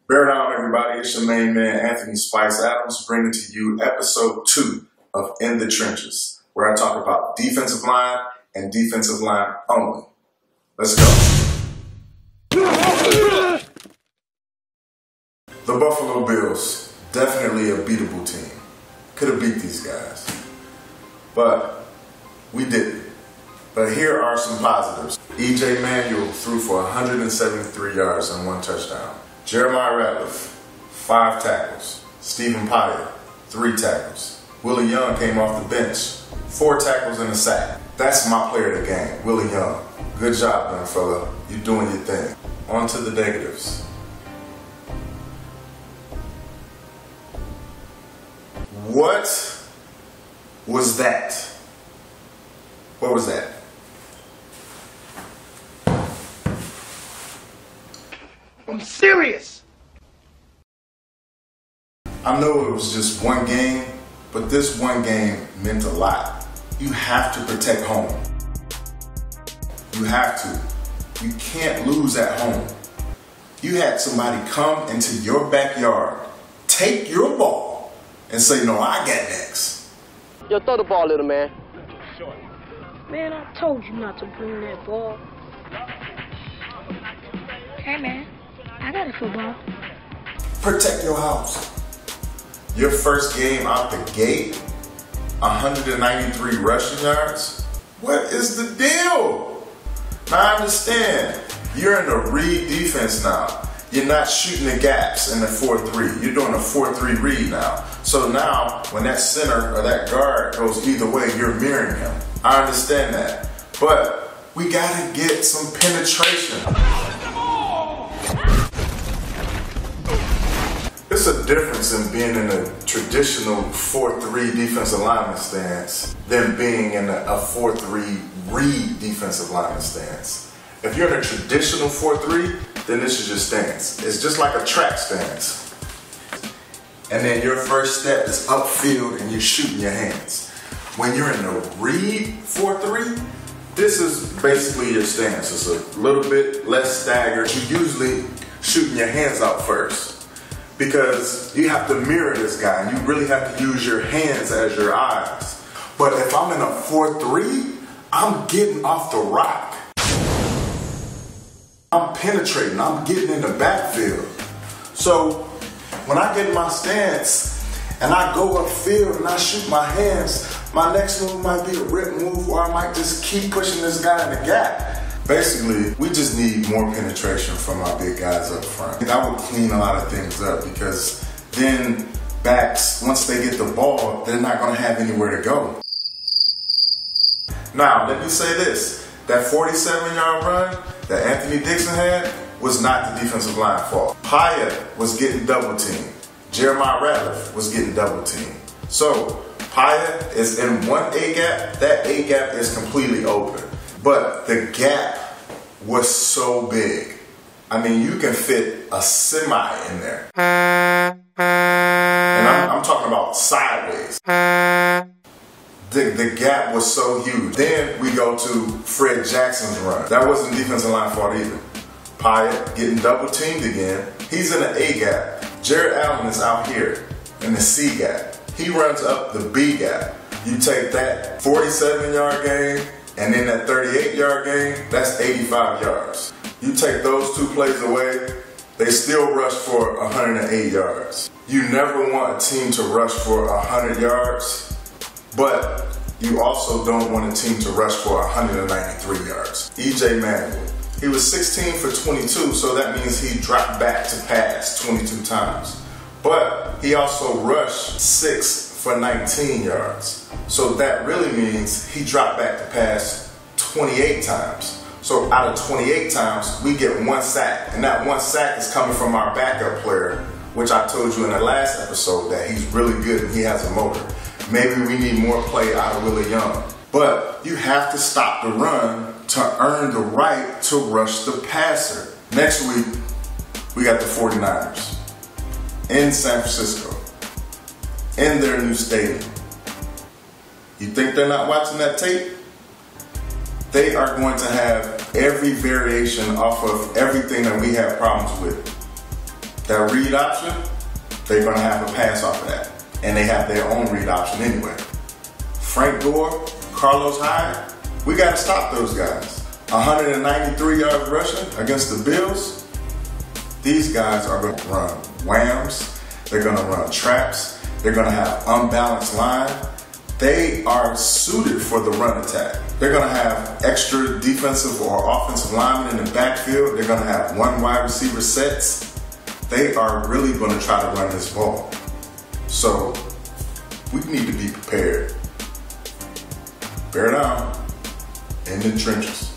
Bear down, everybody. It's your main man, Anthony Spice Adams, bringing to you episode 2 of In the Trenches, where I talk about defensive line and defensive line only. Let's go. The Buffalo Bills, definitely a beatable team. Could have beat these guys, but we didn't. But here are some positives. E.J. Manuel threw for 173 yards and 1 touchdown. Jeremiah Ratliff, 5 tackles. Stephen Pyatt, 3 tackles. Willie Young came off the bench, 4 tackles and a sack. That's my player of the game, Willie Young. Good job, young fella. You're doing your thing. On to the negatives. What was that? What was that? I'm serious! I know it was just one game, but this one game meant a lot. You have to protect home. You have to. You can't lose at home. You had somebody come into your backyard, take your ball, and say, no, I got next. Yo, throw the ball, little man. Man, I told you not to bring that ball. Hey, man, I got a football. Protect your house. Your first game out the gate, 193 rushing yards. What is the deal? Now I understand, you're in a read defense now. You're not shooting the gaps in the 4-3. You're doing a 4-3 read now. So now, when that center or that guard goes either way, you're mirroring him. I understand that. But we gotta get some penetration. It's a difference in being in a traditional 4-3 defensive lineman stance than being in a 4-3 read defensive lineman stance. If you're in a traditional 4-3, then this is your stance. It's just like a track stance. And then your first step is upfield and you're shooting your hands. When you're in a read 4-3, this is basically your stance. It's a little bit less staggered. You're usually shooting your hands out first because you have to mirror this guy and you really have to use your hands as your eyes. But if I'm in a 4-3, I'm getting off the rock. I'm penetrating, I'm getting in the backfield. So when I get in my stance and I go upfield and I shoot my hands, my next move might be a rip move, or I might just keep pushing this guy in the gap. Basically, we just need more penetration from our big guys up front. That would clean a lot of things up because then backs, once they get the ball, they're not going to have anywhere to go. Now, let me say this. That 47-yard run that Anthony Dixon had was not the defensive line fault. Pyatt was getting double teamed. Jeremiah Ratliff was getting double teamed. So Pyatt is in one A-gap. That A-gap is completely open. But the gap was so big. I mean, you can fit a semi in there. And I'm talking about sideways. The gap was so huge. Then we go to Fred Jackson's run. That wasn't defensive line fault either. Pyatt getting double teamed again. He's in an A gap. Jared Allen is out here in the C gap. He runs up the B gap. You take that 47-yard gain and then that 38-yard gain, that's 85 yards. You take those 2 plays away, they still rush for 108 yards. You never want a team to rush for 100 yards. But you also don't want a team to rush for 193 yards. E.J. Manuel, he was 16 for 22, so that means he dropped back to pass 22 times. But he also rushed 6 for 19 yards. So that really means he dropped back to pass 28 times. So out of 28 times, we get 1 sack. And that 1 sack is coming from our backup player, which I told you in the last episode that he's really good and he has a motor. Maybe we need more play out of Willie Young. But you have to stop the run to earn the right to rush the passer. Next week, we got the 49ers in San Francisco, in their new stadium. You think they're not watching that tape? They are going to have every variation off of everything that we have problems with. that read option, they're going to have a pass off of that. And they have their own read option anyway. Frank Gore, Carlos Hyde, we got to stop those guys. 193 yards rushing against the Bills. These guys are going to run whams. They're going to run traps. They're going to have unbalanced line. They are suited for the run attack. They're going to have extra defensive or offensive linemen in the backfield. They're going to have one wide receiver sets. They are really going to try to run this ball. So we need to be prepared. Bear down in the trenches.